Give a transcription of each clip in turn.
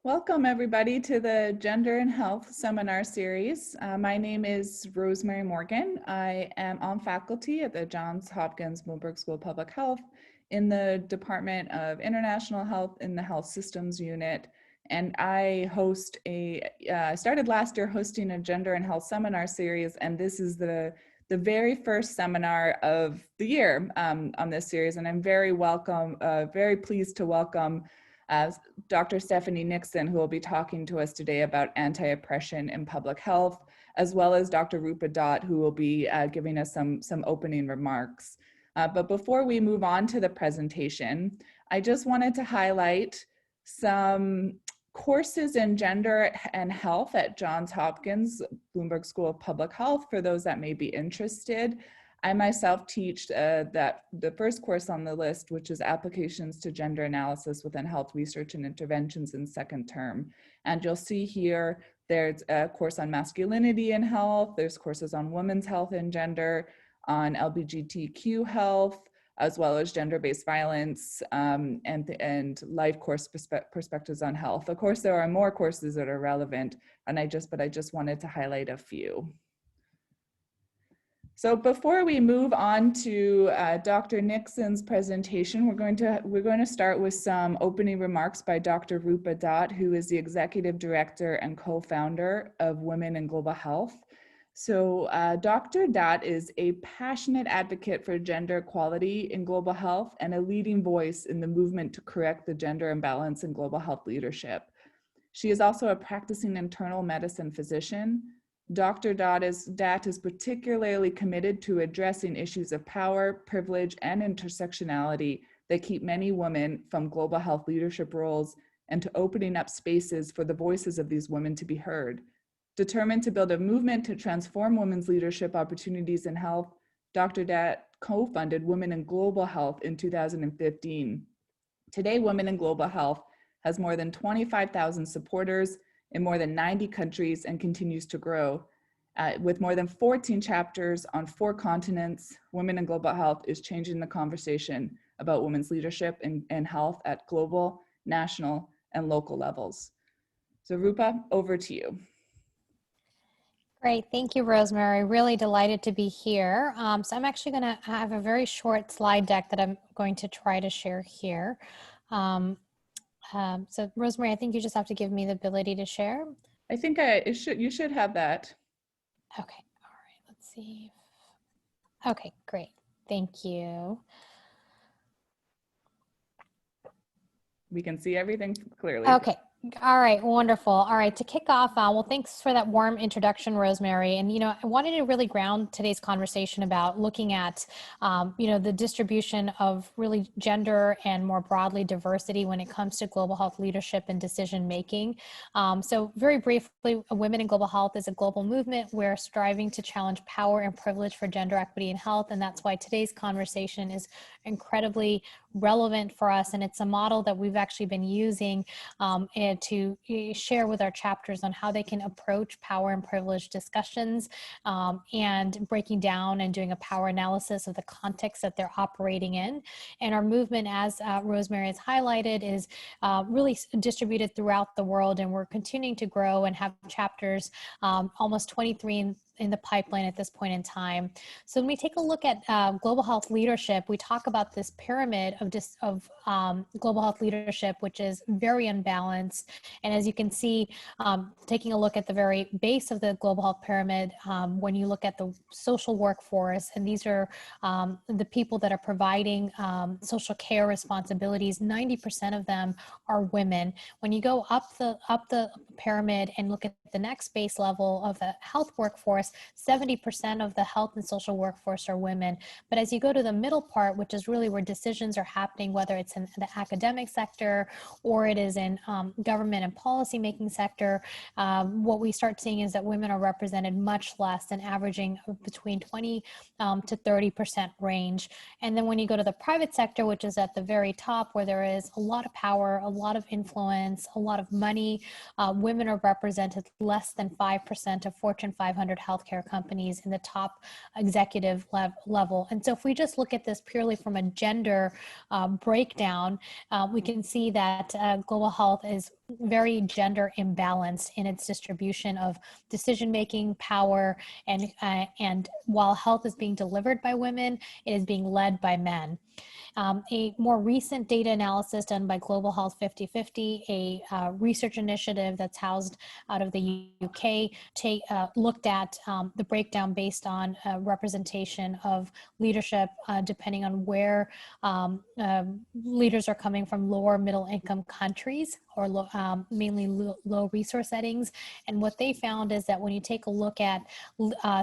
Welcome everybody to the Gender and Health Seminar Series. My name is Rosemary Morgan. I am on faculty at the Johns Hopkins Bloomberg School of Public Health in the Department of International Health in the Health Systems Unit. And I host started last year hosting a Gender and Health Seminar Series, and this is the very first seminar of the year on this series. And I'm very pleased to welcome Dr. Stephanie Nixon, who will be talking to us today about anti-oppression in public health, as well as Dr. Rupa Dutt, who will be giving us some opening remarks. But before we move on to the presentation, I just wanted to highlight some courses in gender and health at Johns Hopkins Bloomberg School of Public Health for those that may be interested. I myself teach the first course on the list, which is Applications to Gender Analysis within Health Research and Interventions in second term. And you'll see here, there's a course on masculinity in health, there's courses on women's health and gender, on LGBTQ health, as well as gender-based violence and life course perspectives on health. Of course, there are more courses that are relevant, but I just wanted to highlight a few. So before we move on to Dr. Nixon's presentation, we're going to start with some opening remarks by Dr. Rupa Dutt, who is the Executive Director and co-founder of Women in Global Health. So Dr. Dutt is a passionate advocate for gender equality in global health and a leading voice in the movement to correct the gender imbalance in global health leadership. She is also a practicing internal medicine physician. Dr. Dutt is particularly committed to addressing issues of power, privilege, and intersectionality that keep many women from global health leadership roles and to opening up spaces for the voices of these women to be heard. Determined to build a movement to transform women's leadership opportunities in health, Dr. Dutt co-funded Women in Global Health in 2015. Today, Women in Global Health has more than 25,000 supporters in more than 90 countries and continues to grow. With more than 14 chapters on 4 continents, Women in Global Health is changing the conversation about women's leadership in health at global, national, and local levels. So Rupa, over to you. Great, thank you, Rosemary. Really delighted to be here. So I'm actually going to have a very short slide deck that I'm going to try to share here. So Rosemary, I think you just have to give me the ability to share. I think you should have that. Okay, all right, let's see. Okay, great, thank you. We can see everything clearly. Okay. All right, wonderful. All right, to kick off, well, thanks for that warm introduction, Rosemary. And, I wanted to really ground today's conversation about looking at, the distribution of really gender and more broadly diversity when it comes to global health leadership and decision making. So very briefly, Women in Global Health is a global movement. We're striving to challenge power and privilege for gender equity in health. And that's why today's conversation is incredibly relevant for us. And it's a model that we've actually been using to share with our chapters on how they can approach power and privilege discussions and breaking down and doing a power analysis of the context that they're operating in. And our movement, as Rosemary has highlighted, is really distributed throughout the world, and we're continuing to grow and have chapters, almost 23 in the pipeline at this point in time. So when we take a look at global health leadership, we talk about this pyramid of global health leadership, which is very unbalanced. And as you can see, taking a look at the very base of the global health pyramid, when you look at the social workforce, and these are the people that are providing social care responsibilities, 90% of them are women. When you go up the pyramid and look at the next base level of the health workforce, 70% of the health and social workforce are women. But as you go to the middle part, which is really where decisions are happening, whether it's in the academic sector or it is in government and policy making sector, what we start seeing is that women are represented much less than averaging between 20 to 30% range. And then when you go to the private sector, which is at the very top, where there is a lot of power, a lot of influence, a lot of money, women are represented less than 5% of Fortune 500 healthcare companies in the top executive level. And so if we just look at this purely from a gender breakdown, we can see that global health is very gender imbalanced in its distribution of decision-making power, and while health is being delivered by women, it is being led by men. A more recent data analysis done by Global Health 50/50, a research initiative that's housed out of the UK, looked at the breakdown based on representation of leadership, depending on where leaders are coming from, lower middle income countries or mainly low resource settings. And what they found is that when you take a look at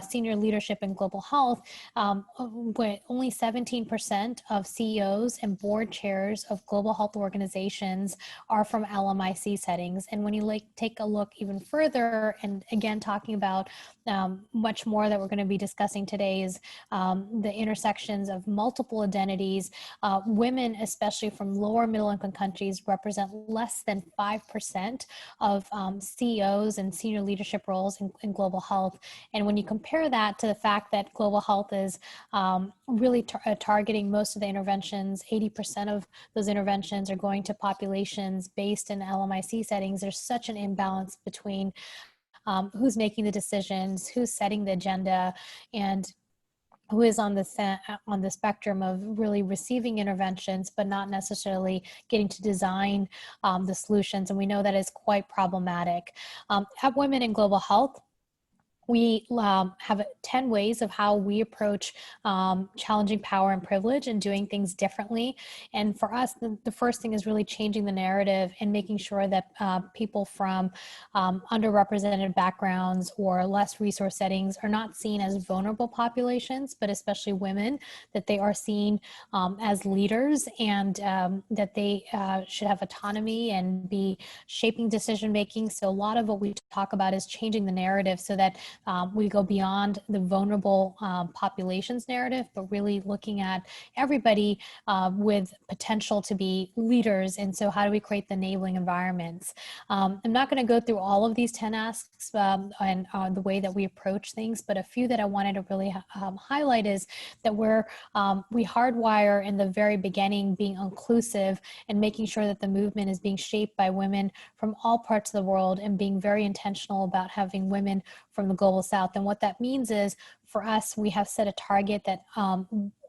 senior leadership in global health, only 17% of CEOs and board chairs of global health organizations are from LMIC settings. And when you take a look even further, and again, talking about much more that we're going to be discussing today is the intersections of multiple identities. Women, especially from lower middle income countries, represent less than 5% of CEOs and senior leadership roles in global health. And when you compare that to the fact that global health is really targeting most of the interventions, 80% of those interventions are going to populations based in LMIC settings, there's such an imbalance between who's making the decisions, who's setting the agenda, and who is on the spectrum of really receiving interventions, but not necessarily getting to design the solutions. And we know that is quite problematic. At Women in Global Health, we have 10 ways of how we approach challenging power and privilege and doing things differently. And for us, the first thing is really changing the narrative and making sure that people from underrepresented backgrounds or less resource settings are not seen as vulnerable populations, but especially women, that they are seen as leaders, and that they should have autonomy and be shaping decision making. So a lot of what we talk about is changing the narrative so that we go beyond the vulnerable populations narrative, but really looking at everybody with potential to be leaders. And so how do we create the enabling environments? I'm not going to go through all of these 10 asks and the way that we approach things, but a few that I wanted to really highlight is that we hardwire in the very beginning being inclusive and making sure that the movement is being shaped by women from all parts of the world, and being very intentional about having women from the global south. And what that means is, for us, we have set a target that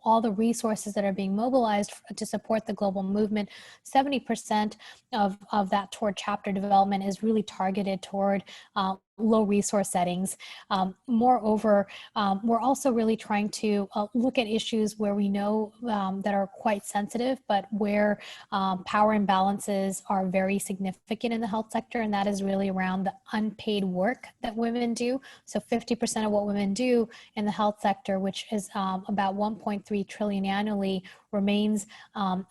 all the resources that are being mobilized to support the global movement, 70% of that toward chapter development is really targeted toward low resource settings. Moreover, we're also really trying to look at issues where we know that are quite sensitive, but where power imbalances are very significant in the health sector, and that is really around the unpaid work that women do. So 50% of what women do in the health sector, which is about 1.3 trillion annually, remains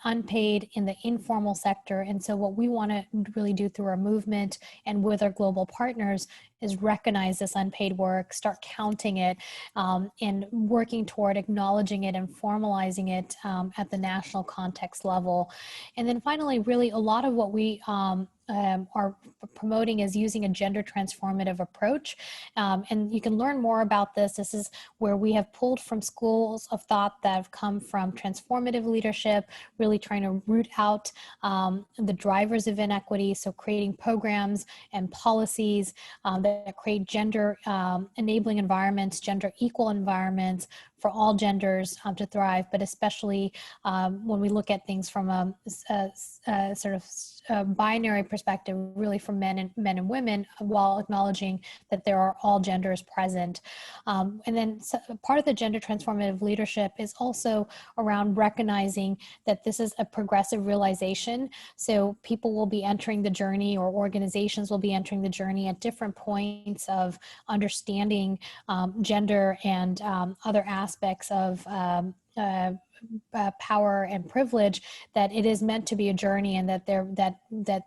unpaid in the informal sector. And so what we want to really do through our movement and with our global partners is recognize this unpaid work, start counting it, and working toward acknowledging it and formalizing it at the national context level. And then finally, really a lot of what we are promoting is using a gender transformative approach. And you can learn more about this. This is where we have pulled from schools of thought that have come from transformative leadership, really trying to root out the drivers of inequity. So creating programs and policies that create gender enabling environments, gender equal environments for all genders to thrive, but especially when we look at things from a sort of binary perspective, really from men and women, while acknowledging that there are all genders present. And then part of the gender transformative leadership is also around recognizing that this is a progressive realization. So people will be entering the journey, or organizations will be entering the journey at different points of understanding gender and other aspects of power and privilege, that it is meant to be a journey, and that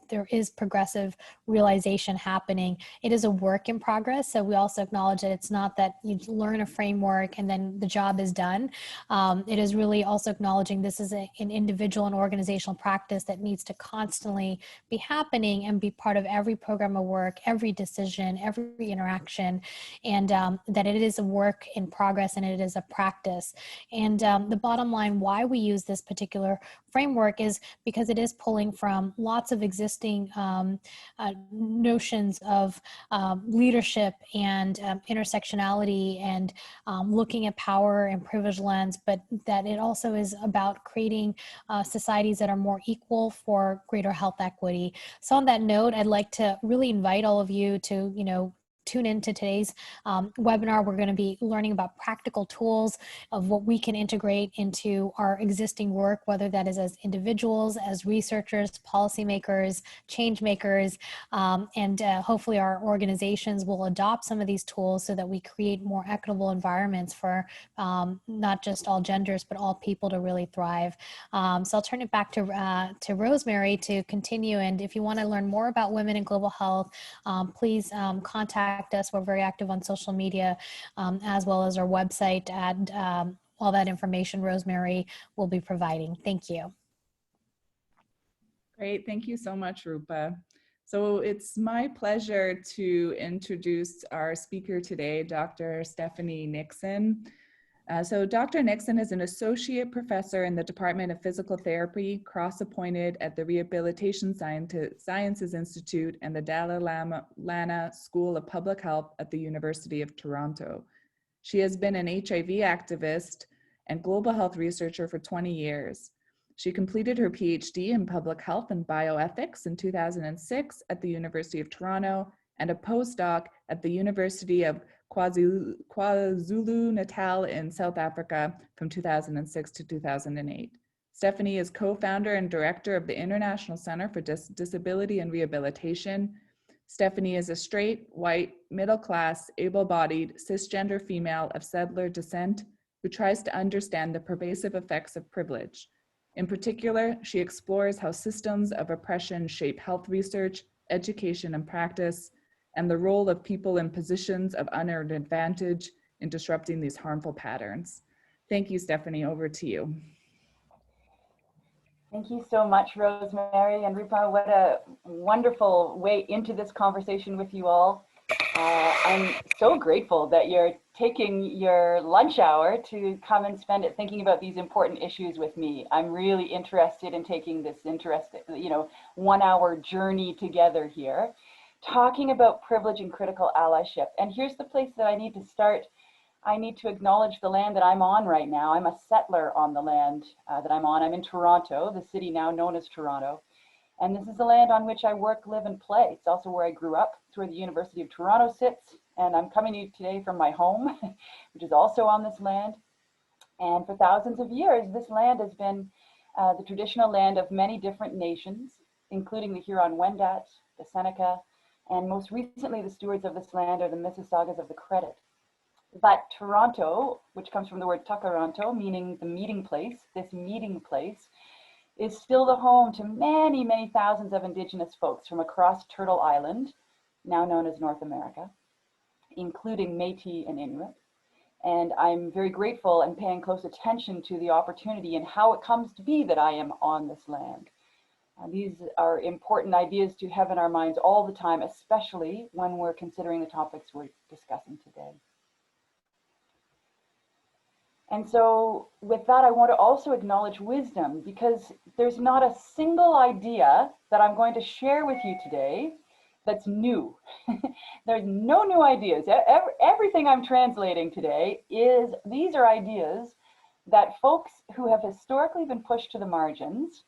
there is progressive realization happening. It is a work in progress. So we also acknowledge that it's not that you learn a framework and then the job is done. It is really also acknowledging this is an individual and organizational practice that needs to constantly be happening and be part of every program of work, every decision, every interaction, and that it is a work in progress and it is a practice. And the bottom line outline why we use this particular framework is because it is pulling from lots of existing notions of leadership and intersectionality and looking at power and privilege lens, but that it also is about creating societies that are more equal for greater health equity. So on that note, I'd like to really invite all of you to, tune into today's webinar. We're going to be learning about practical tools of what we can integrate into our existing work, whether that is as individuals, as researchers, policymakers, change makers, and hopefully our organizations will adopt some of these tools so that we create more equitable environments for not just all genders, but all people to really thrive. So I'll turn it back to Rosemary to continue. And if you want to learn more about women in global health, please contact us. We're very active on social media, as well as our website, and all that information Rosemary will be providing. Thank you. Great, thank you so much, Rupa. So it's my pleasure to introduce our speaker today, Dr. Stephanie Nixon. So Dr. Nixon is an associate professor in the Department of Physical Therapy, cross-appointed at the Rehabilitation Sciences Institute and the Dalia Lana School of Public Health at the University of Toronto. She has been an HIV activist and global health researcher for 20 years. She completed her PhD in public health and bioethics in 2006 at the University of Toronto and a postdoc at the University of KwaZulu-Natal in South Africa from 2006 to 2008. Stephanie is co-founder and director of the International Center for Disability and Rehabilitation. Stephanie is a straight, white, middle-class, able-bodied, cisgender female of settler descent who tries to understand the pervasive effects of privilege. In particular, she explores how systems of oppression shape health research, education, and practice, and the role of people in positions of unearned advantage in disrupting these harmful patterns. Thank you, Stephanie, over to you. Thank you so much, Rosemary and Rupa. What a wonderful way into this conversation with you all. I'm so grateful that you're taking your lunch hour to come and spend it thinking about these important issues with me. I'm really interested in taking this 1 hour journey together here, talking about privilege and critical allyship. And here's the place that I need to start. I need to acknowledge the land that I'm on right now. I'm a settler on the land that I'm on. I'm in Toronto, the city now known as Toronto. And this is the land on which I work, live, and play. It's also where I grew up. It's where the University of Toronto sits. And I'm coming to you today from my home, which is also on this land. And for thousands of years, this land has been the traditional land of many different nations, including the Huron-Wendat, the Seneca, and most recently, the stewards of this land are the Mississaugas of the Credit. But Toronto, which comes from the word Takaranto, meaning the meeting place, this meeting place is still the home to many, many thousands of Indigenous folks from across Turtle Island, now known as North America, including Métis and Inuit. And I'm very grateful and paying close attention to the opportunity and how it comes to be that I am on this land. These are important ideas to have in our minds all the time, especially when we're considering the topics we're discussing today. And so with that, I want to also acknowledge wisdom, because there's not a single idea that I'm going to share with you today that's new. There's no new ideas. Everything I'm translating today these are ideas that folks who have historically been pushed to the margins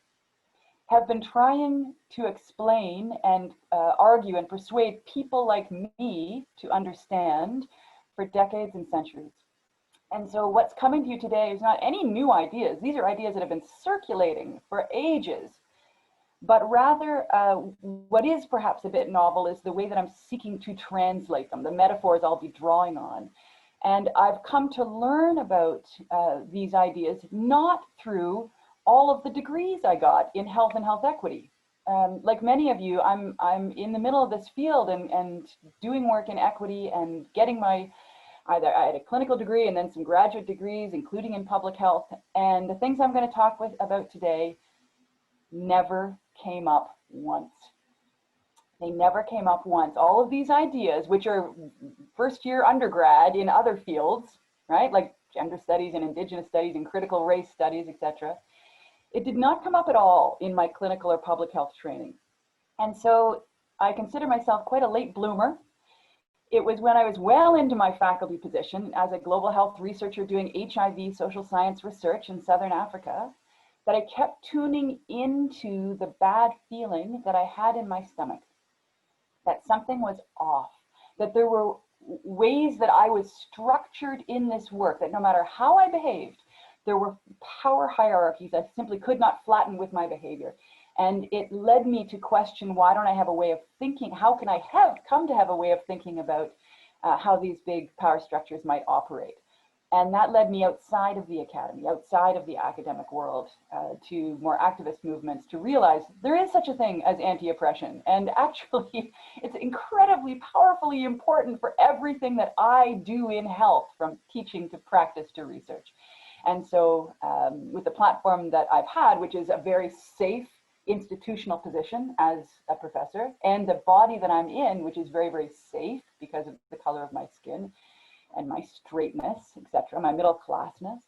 have been trying to explain and argue and persuade people like me to understand for decades and centuries. And so what's coming to you today is not any new ideas. These are ideas that have been circulating for ages, but rather what is perhaps a bit novel is the way that I'm seeking to translate them, the metaphors I'll be drawing on. And I've come to learn about these ideas not through all of the degrees I got in health and health equity. Like many of you, I'm in the middle of this field and doing work in equity and getting I had a clinical degree and then some graduate degrees, including in public health. And the things I'm going to talk about today never came up once. They never came up once. All of these ideas, which are first year undergrad in other fields, right? Like gender studies and Indigenous studies and critical race studies, etc. It did not come up at all in my clinical or public health training. And so I consider myself quite a late bloomer. It was when I was well into my faculty position as a global health researcher doing HIV social science research in Southern Africa that I kept tuning into the bad feeling that I had in my stomach, that something was off, that there were ways that I was structured in this work, that no matter how I behaved, there were power hierarchies I simply could not flatten with my behavior. And it led me to question, why don't I have a way of thinking? How can I come to have a way of thinking about how these big power structures might operate? And that led me outside of the academy, outside of the academic world, to more activist movements, to realize there is such a thing as anti-oppression. And actually, it's incredibly powerfully important for everything that I do in health, from teaching to practice to research. And so with the platform that I've had, which is a very safe institutional position as a professor, and the body that I'm in, which is very, very safe because of the color of my skin and my straightness, etc., my middle classness,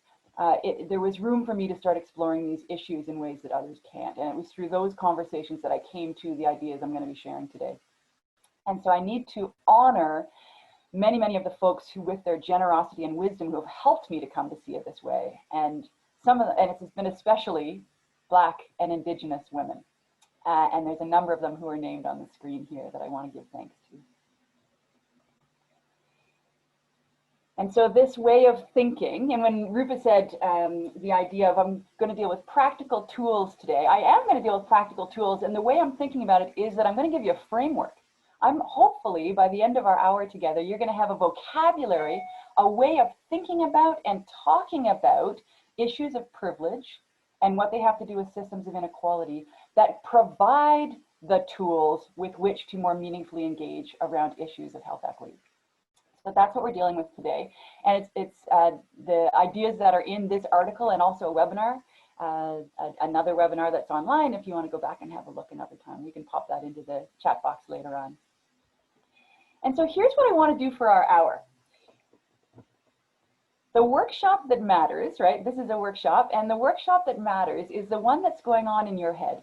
there was room for me to start exploring these issues in ways that others can't. And it was through those conversations that I came to the ideas I'm going to be sharing today. And so I need to honor many, many of the folks who, with their generosity and wisdom, who have helped me to come to see it this way. And and it's been especially Black and Indigenous women. And there's a number of them who are named on the screen here that I want to give thanks to. And so this way of thinking, and when Rupa said the idea of I'm going to deal with practical tools today, I am going to deal with practical tools. And the way I'm thinking about it is that I'm going to give you a framework. I'm hopefully by the end of our hour together, you're going to have a vocabulary, a way of thinking about and talking about issues of privilege and what they have to do with systems of inequality that provide the tools with which to more meaningfully engage around issues of health equity. So that's what we're dealing with today. And it's the ideas that are in this article and also a webinar, another webinar that's online. If you want to go back and have a look another time, we can pop that into the chat box later on. And so here's what I want to do for our hour. The workshop that matters, right? This is a workshop, and the workshop that matters is the one that's going on in your head.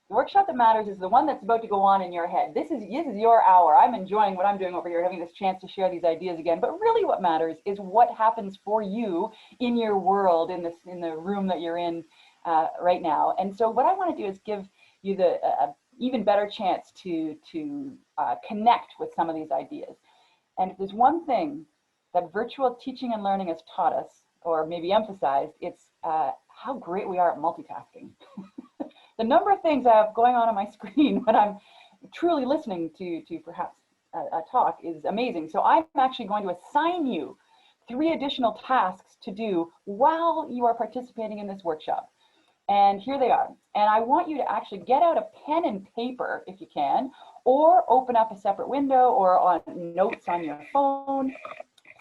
The workshop that matters is the one that's about to go on in your head. This is your hour. I'm enjoying what I'm doing over here, having this chance to share these ideas again. But really what matters is what happens for you in your world, in the room that you're in right now. And so what I want to do is give you the even better chance to connect with some of these ideas. And if there's one thing that virtual teaching and learning has taught us, or maybe emphasized, it's how great we are at multitasking. The number of things I have going on my screen when I'm truly listening to perhaps a talk is amazing. So I'm actually going to assign you 3 additional tasks to do while you are participating in this workshop. And here they are. And I want you to actually get out a pen and paper if you can, or open up a separate window or on notes on your phone,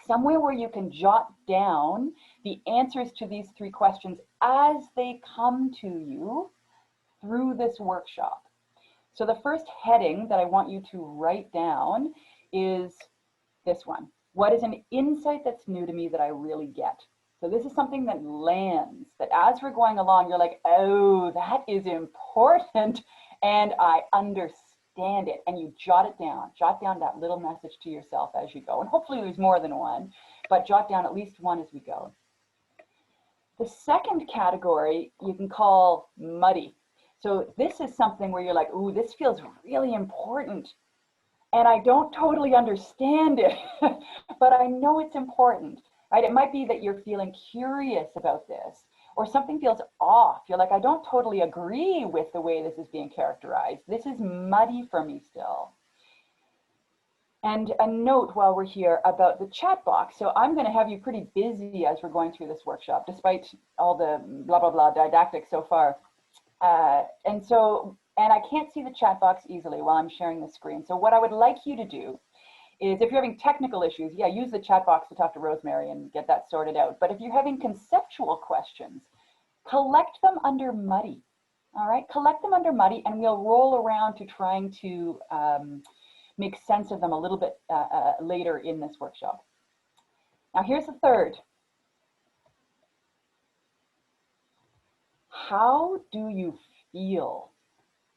somewhere where you can jot down the answers to these 3 questions as they come to you through this workshop. So the first heading that I want you to write down is this one. What is an insight that's new to me that I really get? So this is something that lands, that as we're going along, you're like, oh, that is important, and I understand it. And you jot it down. Jot down that little message to yourself as you go. And hopefully there's more than one, but jot down at least one as we go. The second category you can call muddy. So this is something where you're like, ooh, this feels really important. And I don't totally understand it, but I know it's important, right? It might be that you're feeling curious about this, or something feels off. You're like, I don't totally agree with the way this is being characterized. This is muddy for me still. And a note while we're here about the chat box. So I'm going to have you pretty busy as we're going through this workshop, despite all the blah, blah, blah didactics so far. And I can't see the chat box easily while I'm sharing the screen. So what I would like you to do is, if you're having technical issues, yeah, use the chat box to talk to Rosemary and get that sorted out. But if you're having conceptual questions, collect them under muddy. All right, collect them under muddy, and we'll roll around to trying to make sense of them a little bit later in this workshop. Now here's the third. How do you feel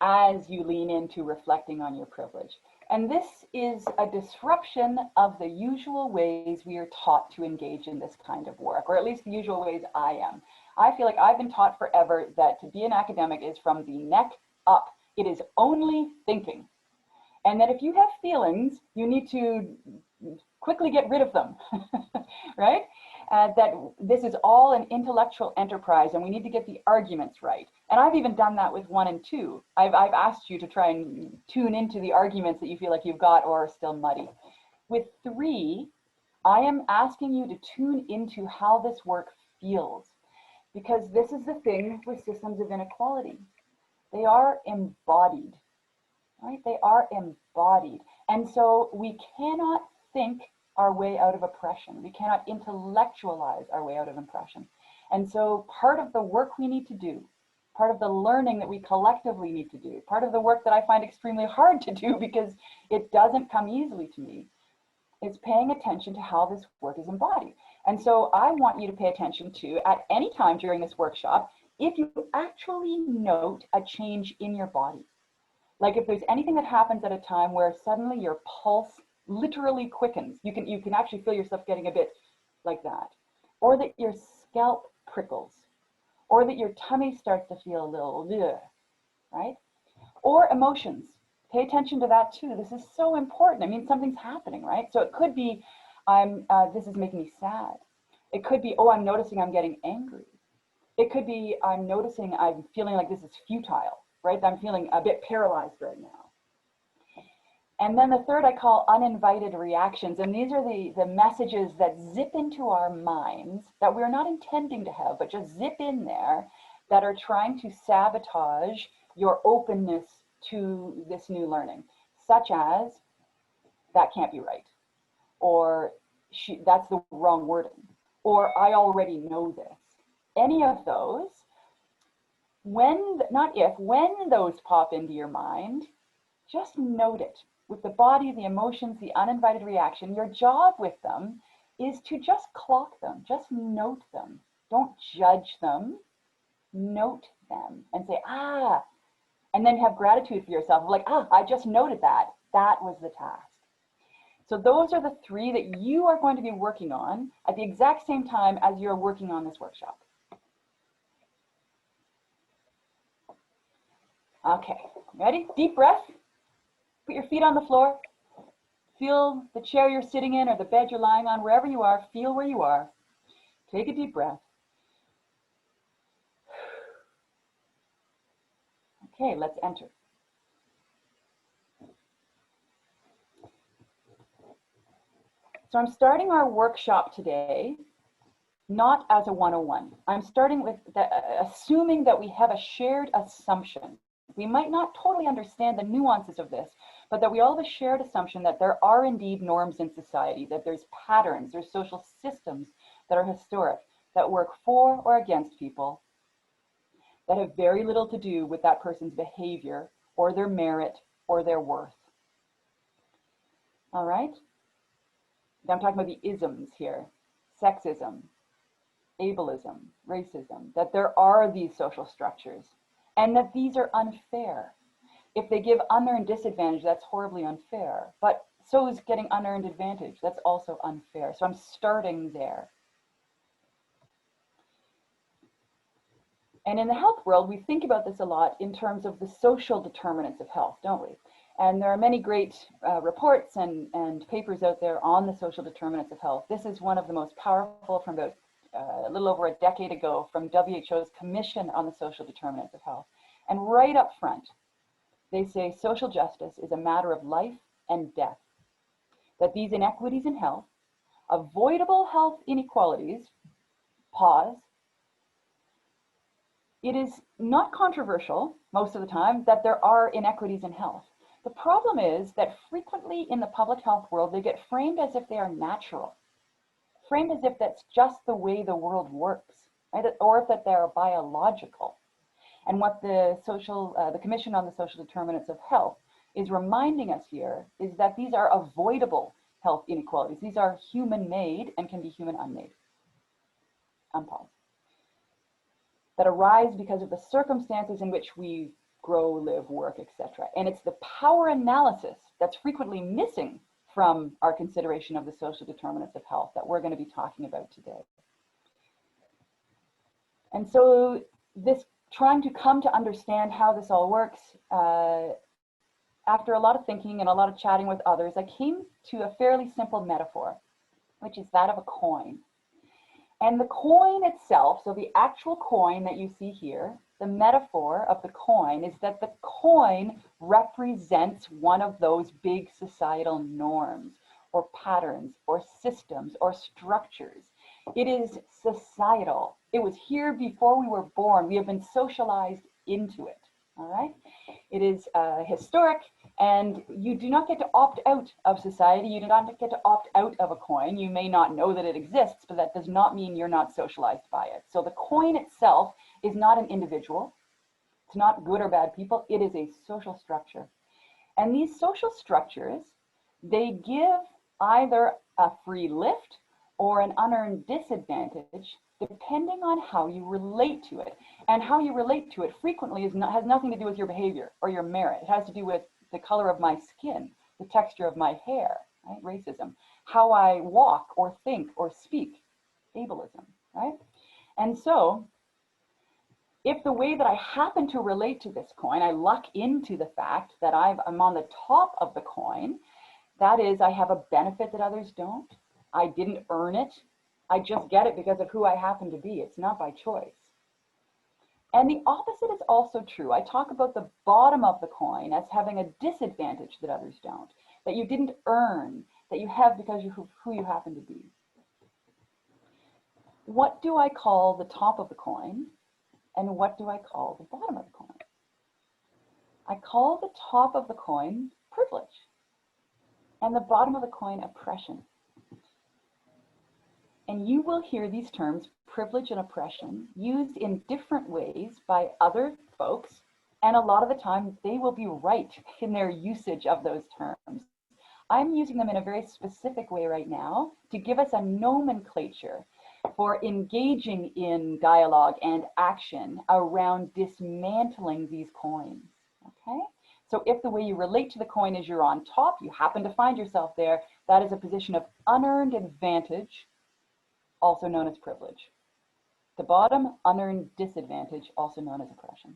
as you lean into reflecting on your privilege? And this is a disruption of the usual ways we are taught to engage in this kind of work, or at least the usual ways I am. I feel like I've been taught forever that to be an academic is from the neck up. It is only thinking. And that if you have feelings, you need to quickly get rid of them, right? That this is all an intellectual enterprise and we need to get the arguments right. And I've even done that with 1 and 2. I've asked you to try and tune into the arguments that you feel like you've got or are still muddy. With 3, I am asking you to tune into how this work feels, because this is the thing with systems of inequality. They are embodied, right? They are embodied. And so we cannot think our way out of oppression. We cannot intellectualize our way out of oppression. And so part of the work we need to do, part of the learning that we collectively need to do, part of the work that I find extremely hard to do because it doesn't come easily to me, is paying attention to how this work is embodied. And so I want you to pay attention to, at any time during this workshop, if you actually note a change in your body. Like if there's anything that happens at a time where suddenly your pulse literally quickens, you can actually feel yourself getting a bit like that, or that your scalp prickles, or that your tummy starts to feel a little, right? Or emotions. Pay attention to that too. This is so important. I mean, something's happening, right? So it could be, this is making me sad. It could be, oh, I'm noticing I'm getting angry. It could be, I'm noticing I'm feeling like this is futile, right? I'm feeling a bit paralyzed right now. And then the third I call uninvited reactions. And these are the messages that zip into our minds that we're not intending to have, but just zip in there, that are trying to sabotage your openness to this new learning, such as, that can't be right, or that's the wrong wording, or I already know this. Any of those, when those pop into your mind, just note it. With the body, the emotions, the uninvited reaction, your job with them is to just clock them, just note them. Don't judge them, note them and say, ah, and then have gratitude for yourself, like, ah, I just noted that. That was the task. So those are the 3 that you are going to be working on at the exact same time as you're working on this workshop. Okay, ready? Deep breath. Put your feet on the floor. Feel the chair you're sitting in or the bed you're lying on, wherever you are, feel where you are. Take a deep breath. Okay, let's enter. So I'm starting our workshop today not as a 101. I'm starting with assuming that we have a shared assumption. We might not totally understand the nuances of this, but that we all have a shared assumption that there are indeed norms in society, that there's patterns, there's social systems that are historic, that work for or against people, that have very little to do with that person's behavior or their merit or their worth. All right? I'm talking about the isms here: sexism, ableism, racism, that there are these social structures and that these are unfair. If they give unearned disadvantage, that's horribly unfair, but so is getting unearned advantage. That's also unfair. So I'm starting there. And in the health world, we think about this a lot in terms of the social determinants of health, don't we? And there are many great reports and papers out there on the social determinants of health. This is one of the most powerful from about a little over a decade ago from WHO's Commission on the Social Determinants of Health. And right up front, they say social justice is a matter of life and death, that these inequities in health, avoidable health inequalities, pause, it is not controversial most of the time that there are inequities in health. The problem is that frequently in the public health world, they get framed as if they are natural, framed as if that's just the way the world works, right? Or that they're biological. And what the Commission on the Social Determinants of Health is reminding us here is that these are avoidable health inequalities. These are human-made and can be human unmade. Unpause. that arise because of the circumstances in which we grow, live, work, etc. And it's the power analysis that's frequently missing from our consideration of the social determinants of health that we're going to be talking about today. And so this trying to come to understand how this all works, after a lot of thinking and a lot of chatting with others, I came to a fairly simple metaphor, which is that of a coin. And the coin itself, so the actual coin that you see here, the metaphor of the coin is that the coin represents one of those big societal norms or patterns or systems or structures. It is societal. It was here before we were born. We have been socialized into it, all right? It is historic, and you do not get to opt out of society. You do not get to opt out of a coin. You may not know that it exists, but that does not mean you're not socialized by it. So the coin itself is not an individual. It's not good or bad people. It is a social structure. And these social structures, they give either a free lift or an unearned disadvantage, depending on how you relate to it. And how you relate to it frequently has nothing to do with your behavior or your merit. It has to do with the color of my skin, the texture of my hair, right? Racism, how I walk or think or speak, ableism, right? And so if the way that I happen to relate to this coin, I luck into the fact that I'm on the top of the coin, that is, I have a benefit that others don't. I didn't earn it. I just get it because of who I happen to be. It's not by choice. And the opposite is also true. I talk about the bottom of the coin as having a disadvantage that others don't, that you didn't earn, that you have because of who you happen to be. What do I call the top of the coin? And what do I call the bottom of the coin? I call the top of the coin privilege and the bottom of the coin oppression. And you will hear these terms, privilege and oppression, used in different ways by other folks. And a lot of the time, they will be right in their usage of those terms. I'm using them in a very specific way right now to give us a nomenclature for engaging in dialogue and action around dismantling these coins, okay? So if the way you relate to the coin is you're on top, you happen to find yourself there, that is a position of unearned advantage, also known as privilege. The bottom, unearned disadvantage, also known as oppression.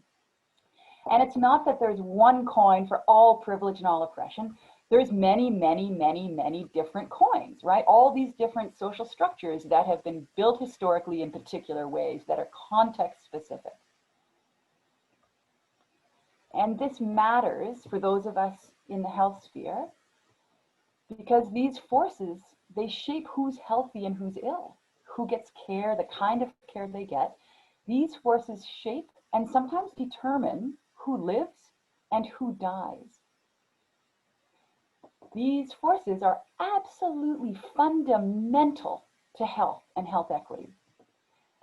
And it's not that there's one coin for all privilege and all oppression. There's many, many, many, many different coins, right? All these different social structures that have been built historically in particular ways that are context specific. And this matters for those of us in the health sphere because these forces, they shape who's healthy and who's ill, who gets care, the kind of care they get. These forces shape and sometimes determine who lives and who dies. These forces are absolutely fundamental to health and health equity.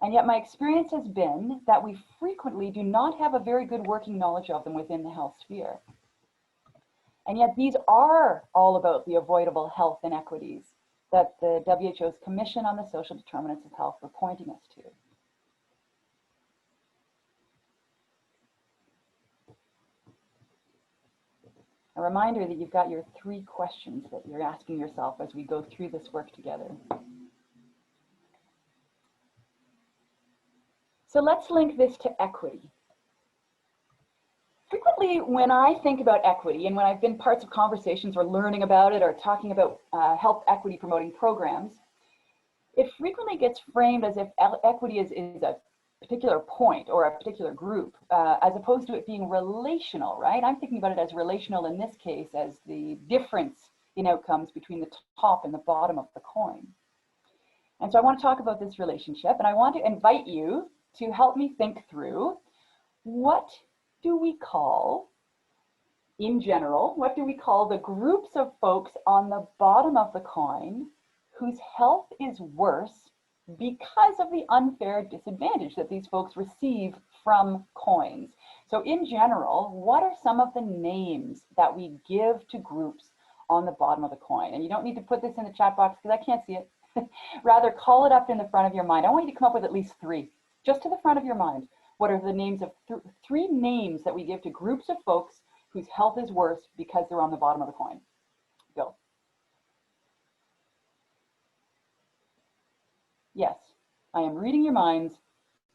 And yet my experience has been that we frequently do not have a very good working knowledge of them within the health sphere. And yet these are all about the avoidable health inequities that the WHO's Commission on the Social Determinants of Health were pointing us to. A reminder that you've got your 3 questions that you're asking yourself as we go through this work together. So let's link this to equity. Frequently, when I think about equity and when I've been parts of conversations or learning about it or talking about health equity promoting programs, it frequently gets framed as if equity is a particular point or a particular group, as opposed to it being relational, right? I'm thinking about it as relational in this case as the difference in outcomes between the top and the bottom of the coin. And so I want to talk about this relationship, and I want to invite you to help me think through what do we call, in general, what do we call the groups of folks on the bottom of the coin whose health is worse because of the unfair disadvantage that these folks receive from coins. So in general, what are some of the names that we give to groups on the bottom of the coin? And you don't need to put this in the chat box because I can't see it. Rather, call it up in the front of your mind. I want you to come up with at least 3, just to the front of your mind. What are the names of three names that we give to groups of folks whose health is worse because they're on the bottom of the coin? Go. Yes, I am reading your minds.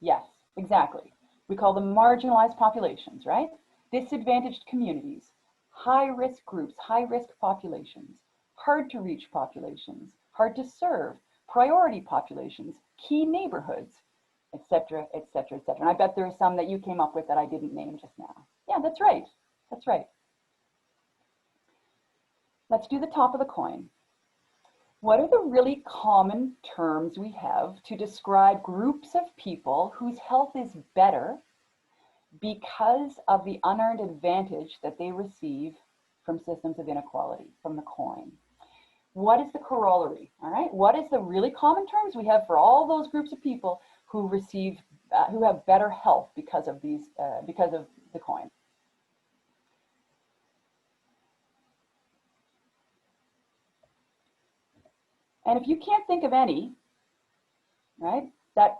Yes, exactly. We call them marginalized populations, right? Disadvantaged communities, high-risk groups, high-risk populations, hard to reach populations, hard to serve, priority populations, key neighborhoods, etc., etc., etc. And I bet there are some that you came up with that I didn't name just now. Yeah, that's right. That's right. Let's do the top of the coin. What are the really common terms we have to describe groups of people whose health is better because of the unearned advantage that they receive from systems of inequality, from the coin? What is the corollary? All right, what is the really common terms we have for all those groups of people who receive, who have better health because of these, because of the coin? And if you can't think of any, right, that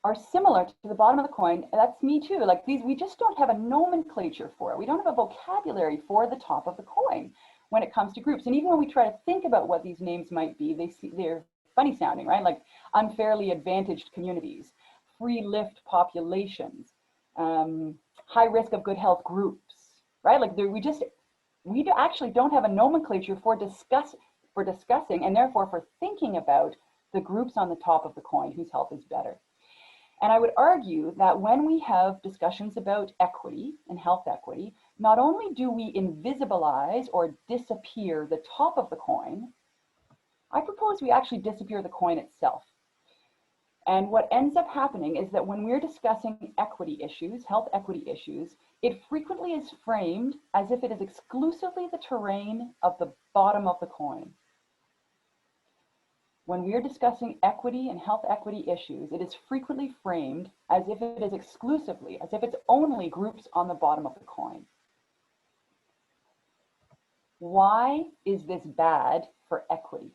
are similar to the bottom of the coin, that's me too. Like these, we just don't have a nomenclature for it. We don't have a vocabulary for the top of the coin when it comes to groups. And even when we try to think about what these names might be, they're funny sounding, right? Like unfairly advantaged communities, free lift populations, high risk of good health groups, right? Like we actually don't have a nomenclature for discussing and therefore for thinking about the groups on the top of the coin whose health is better. And I would argue that when we have discussions about equity and health equity, not only do we invisibilize or disappear the top of the coin, I propose we actually disappear the coin itself. And what ends up happening is that when we're discussing equity issues, health equity issues, it frequently is framed as if it is exclusively the terrain of the bottom of the coin. When we are discussing equity and health equity issues, it is frequently framed as if it is exclusively, as if it's only groups on the bottom of the coin. Why is this bad for equity?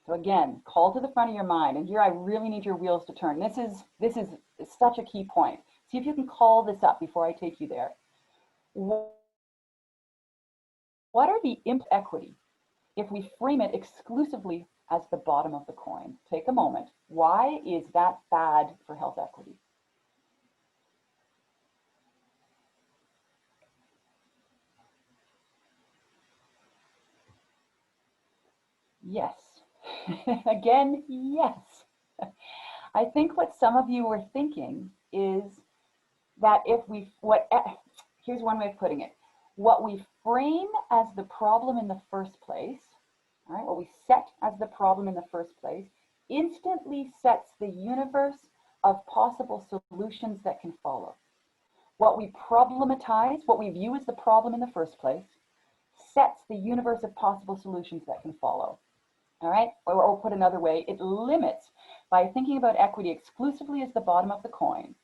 So again, call to the front of your mind, and here I really need your wheels to turn. This is such a key point. See if you can call this up before I take you there. What are the impacts of equity if we frame it exclusively as the bottom of the coin? Take a moment. Why is that bad for health equity? Yes. Again, yes. I think what some of you were thinking is that here's one way of putting it. What we frame as the problem in the first place, all right, what we set as the problem in the first place, instantly sets the universe of possible solutions that can follow. What we problematize, what we view as the problem in the first place, sets the universe of possible solutions that can follow. All right, or put another way, it limits, by thinking about equity exclusively as the bottom of the coin,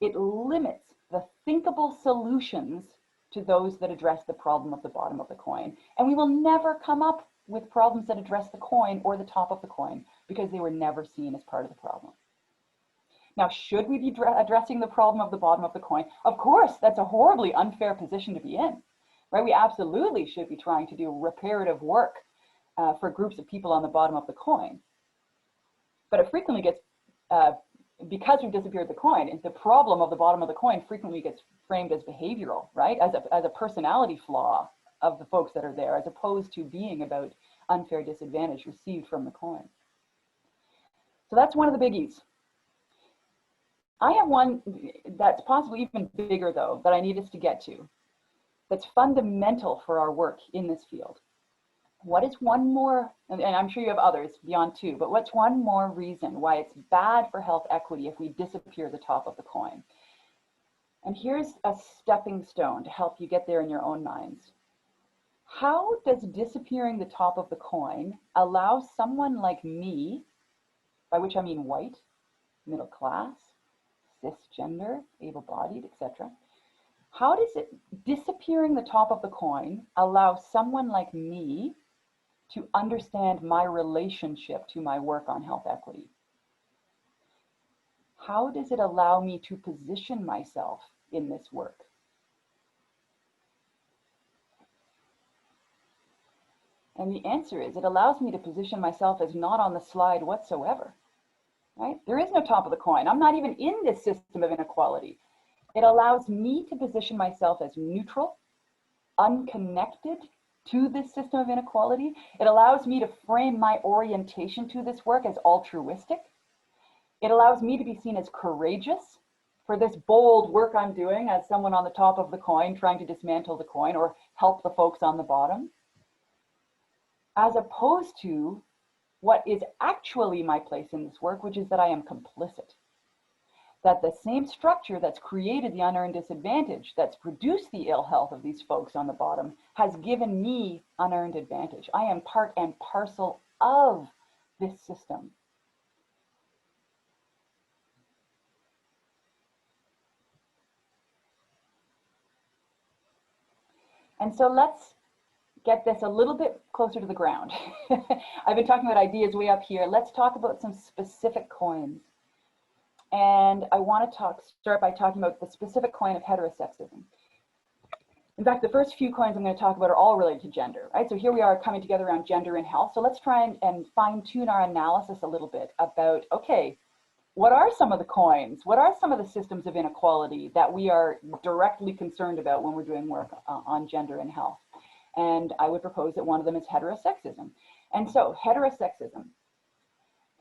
it limits the thinkable solutions to those that address the problem of the bottom of the coin. And we will never come up with problems that address the coin or the top of the coin because they were never seen as part of the problem. Now, should we be addressing the problem of the bottom of the coin? Of course, that's a horribly unfair position to be in, right? We absolutely should be trying to do reparative work for groups of people on the bottom of the coin. But it frequently gets, because we've disappeared the coin, the problem of the bottom of the coin frequently gets framed as behavioral, right? As a personality flaw of the folks that are there, as opposed to being about unfair disadvantage received from the coin. So that's one of the biggies. I have one that's possibly even bigger though, that I need us to get to, that's fundamental for our work in this field. What is one more, and I'm sure you have others beyond two, but what's one more reason why it's bad for health equity if we disappear the top of the coin? And here's a stepping stone to help you get there in your own minds. How does disappearing the top of the coin allow someone like me, by which I mean white, middle class, cisgender, able-bodied, etc., how does it, disappearing the top of the coin, allow someone like me to understand my relationship to my work on health equity? how does it allow me to position myself in this work? And the answer is, it allows me to position myself as not on the slide whatsoever, right? There is no top of the coin. I'm not even in this system of inequality. It allows me to position myself as neutral, unconnected to this system of inequality. It allows me to frame my orientation to this work as altruistic. It allows me to be seen as courageous for this bold work I'm doing as someone on the top of the coin trying to dismantle the coin or help the folks on the bottom, as opposed to what is actually my place in this work, which is that I am complicit. That the same structure that's created the unearned disadvantage, that's produced the ill health of these folks on the bottom, has given me unearned advantage. I am part and parcel of this system. And so let's get this a little bit closer to the ground. I've been talking about ideas way up here. Let's talk about some specific coins. And I want to start by talking about the specific coin of heterosexism. In fact, the first few coins I'm going to talk about are all related to gender, right? So here we are coming together around gender and health. So let's try and fine tune our analysis a little bit about, okay, what are some of the coins? What are some of the systems of inequality that we are directly concerned about when we're doing work on gender and health? And I would propose that one of them is heterosexism. And so heterosexism,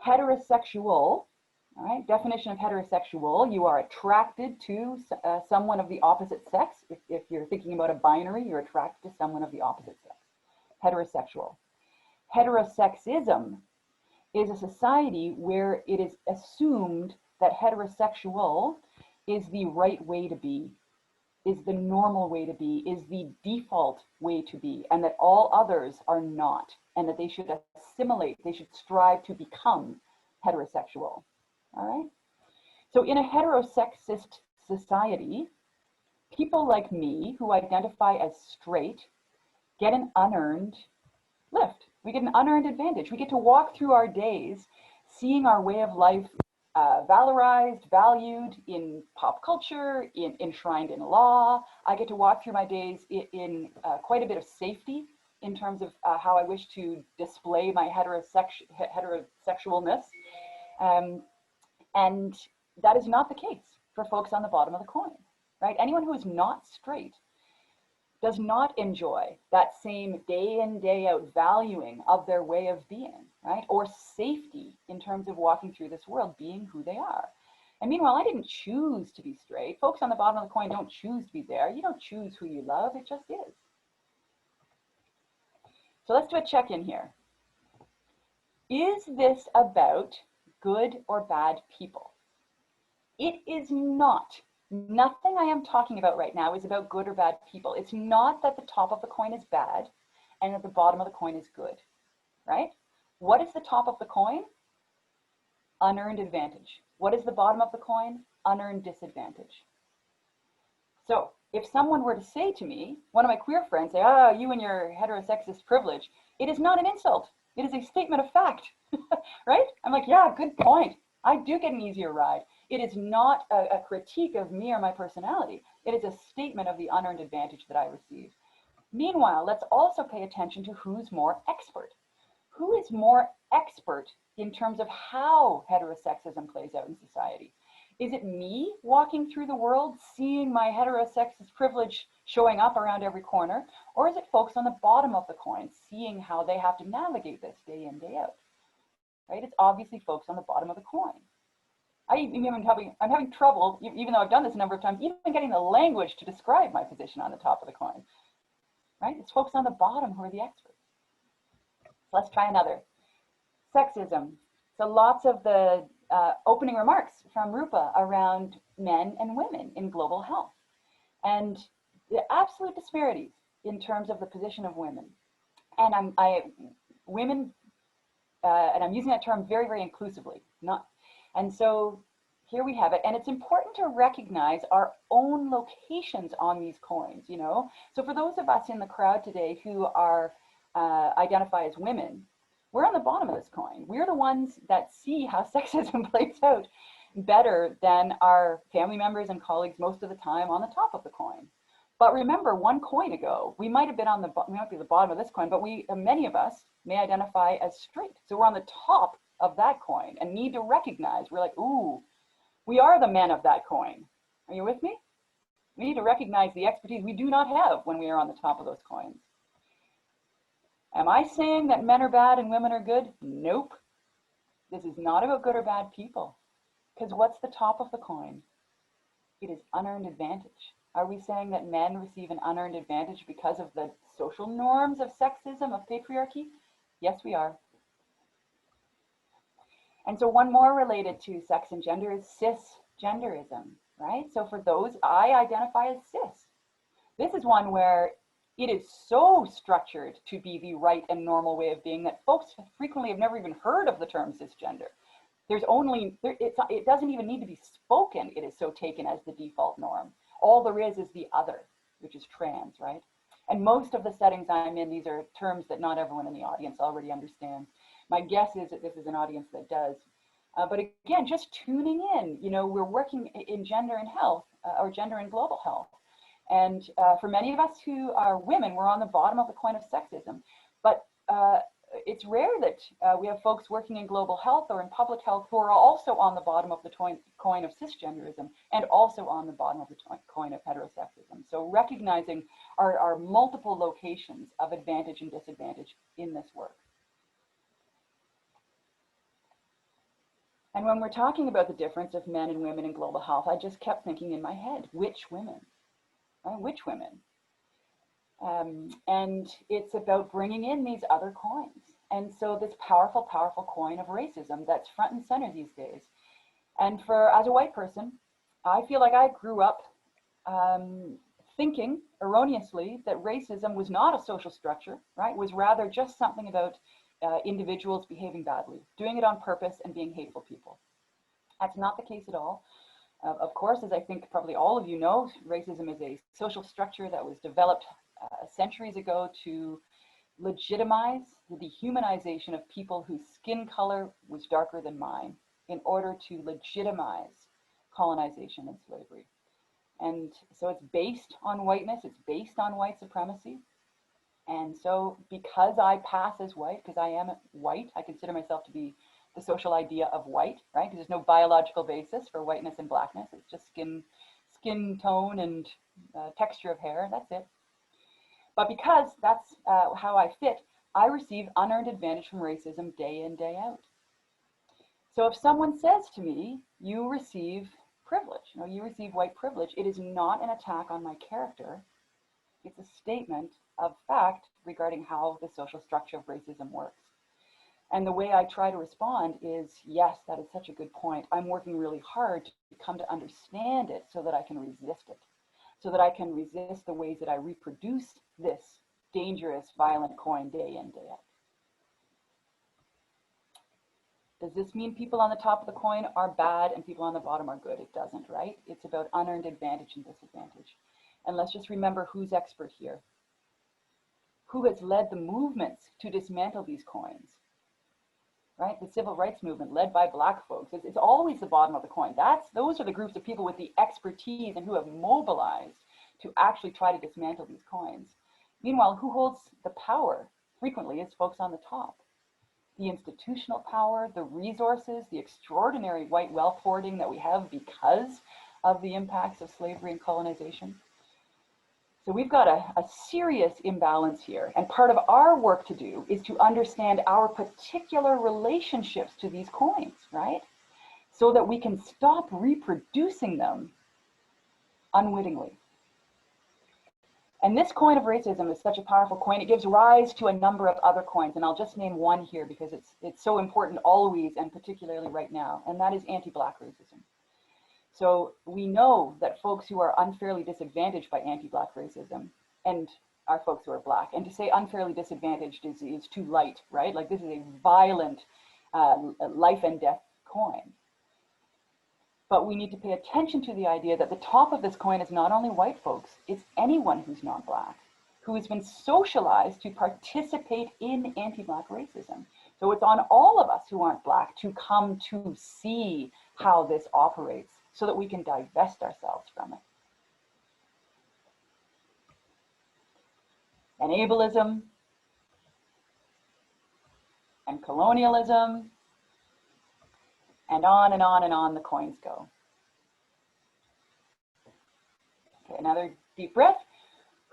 heterosexual, all right, definition of heterosexual, you are attracted to someone of the opposite sex. If you're thinking about a binary, you're attracted to someone of the opposite sex. Heterosexual. Heterosexism is a society where it is assumed that heterosexual is the right way to be, is the normal way to be, is the default way to be, and that all others are not, and that they should assimilate, they should strive to become heterosexual. All right. So in a heterosexist society, people like me who identify as straight get an unearned lift. We get an unearned advantage. We get to walk through our days seeing our way of life valorized, valued in pop culture, enshrined in law. I get to walk through my days in quite a bit of safety in terms of how I wish to display my heterosexualness. And that is not the case for folks on the bottom of the coin, right? Anyone who is not straight does not enjoy that same day in, day out valuing of their way of being, right? Or safety in terms of walking through this world, being who they are. And meanwhile, I didn't choose to be straight. Folks on the bottom of the coin don't choose to be there. You don't choose who you love, it just is. So let's do a check-in here. Is this about good or bad people? It is not. Nothing I am talking about right now is about good or bad people. It's not that the top of the coin is bad and that the bottom of the coin is good, right? What is the top of the coin? Unearned advantage. What is the bottom of the coin? Unearned disadvantage. So if someone were to say to me, one of my queer friends say, oh, you and your heterosexist privilege, it is not an insult. It is a statement of fact, right? I'm like, yeah, good point. I do get an easier ride. It is not a critique of me or my personality. It is a statement of the unearned advantage that I receive. Meanwhile, let's also pay attention to who's more expert. Who is more expert in terms of how heterosexism plays out in society? Is it me walking through the world, seeing my heterosexist privilege showing up around every corner? Or is it folks on the bottom of the coin, seeing how they have to navigate this day in, day out? Right? It's obviously folks on the bottom of the coin. I'm having trouble, even though I've done this a number of times, even getting the language to describe my position on the top of the coin. Right? It's folks on the bottom who are the experts. So let's try another. Sexism. So lots of the opening remarks from Rupa around men and women in global health and the absolute disparities in terms of the position of women. And women, and I'm using that term very, very inclusively. And so here we have it. And it's important to recognize our own locations on these coins, you know? So for those of us in the crowd today who are identify as women, we're on the bottom of this coin. We're the ones that see how sexism plays out. better than our family members and colleagues most of the time on the top of the coin. But remember, one coin ago, we might have been on the, we might be the bottom of this coin, but many of us may identify as straight. So we're on the top of that coin and need to recognize, we're like, ooh, we are the men of that coin. Are you with me? We need to recognize the expertise we do not have when we are on the top of those coins. Am I saying that men are bad and women are good? Nope. This is not about good or bad people. Because what's the top of the coin? It is unearned advantage. Are we saying that men receive an unearned advantage because of the social norms of sexism, of patriarchy? Yes, we are. And so one more related to sex and gender is cisgenderism, right? So for those, I identify as cis. This is one where it is so structured to be the right and normal way of being that folks frequently have never even heard of the term cisgender. There's only, it doesn't even need to be spoken. It is so taken as the default norm. All there is the other, which is trans, right? And most of the settings I'm in, these are terms that not everyone in the audience already understands. My guess is that this is an audience that does. But again, just tuning in, you know, we're working in gender and health, or gender and global health. And for many of us who are women, we're on the bottom of the coin of sexism. But it's rare that we have folks working in global health or in public health who are also on the bottom of the coin of cisgenderism and also on the bottom of the coin of heterosexism. So recognizing our multiple locations of advantage and disadvantage in this work. And when we're talking about the difference of men and women in global health, I just kept thinking in my head, which women? Right? Which women? And it's about bringing in these other coins. And so this powerful, powerful coin of racism that's front and center these days. And as a white person, I feel like I grew up thinking erroneously that racism was not a social structure, right? It was rather just something about individuals behaving badly, doing it on purpose and being hateful people. That's not the case at all. Of course, as I think probably all of you know, racism is a social structure that was developed centuries ago to legitimize the dehumanization of people whose skin color was darker than mine in order to legitimize colonization and slavery. And so it's based on whiteness, it's based on white supremacy. And so because I pass as white, because I am white, I consider myself to be the social idea of white, right? Because there's no biological basis for whiteness and blackness. It's just skin tone and texture of hair, that's it. But because that's how I fit, I receive unearned advantage from racism day in, day out. So if someone says to me, you receive privilege, you know, you receive white privilege, it is not an attack on my character. It's a statement of fact regarding how the social structure of racism works. And the way I try to respond is, yes, that is such a good point. I'm working really hard to come to understand it so that I can resist it, so that I can resist the ways that I reproduce this dangerous, violent coin day in, day out. Does this mean people on the top of the coin are bad and people on the bottom are good? It doesn't, right? It's about unearned advantage and disadvantage. And let's just remember who's expert here. Who has led the movements to dismantle these coins? Right? The civil rights movement led by Black folks. It's always the bottom of the coin. Those are the groups of people with the expertise and who have mobilized to actually try to dismantle these coins. Meanwhile, who holds the power frequently is folks on the top. The institutional power, the resources, the extraordinary white wealth hoarding that we have because of the impacts of slavery and colonization. So we've got a serious imbalance here. And part of our work to do is to understand our particular relationships to these coins, right? So that we can stop reproducing them unwittingly. And this coin of racism is such a powerful coin. It gives rise to a number of other coins. And I'll just name one here because it's so important always and particularly right now. And that is anti-Black racism. So we know that folks who are unfairly disadvantaged by anti-Black racism and are folks who are Black, and to say unfairly disadvantaged is too light, right? Like this is a violent life and death coin. But we need to pay attention to the idea that the top of this coin is not only white folks, it's anyone who's not Black, who has been socialized to participate in anti-Black racism. So it's on all of us who aren't Black to come to see how this operates so that we can divest ourselves from it. And ableism and colonialism, and on and on and on the coins go. Okay, another deep breath.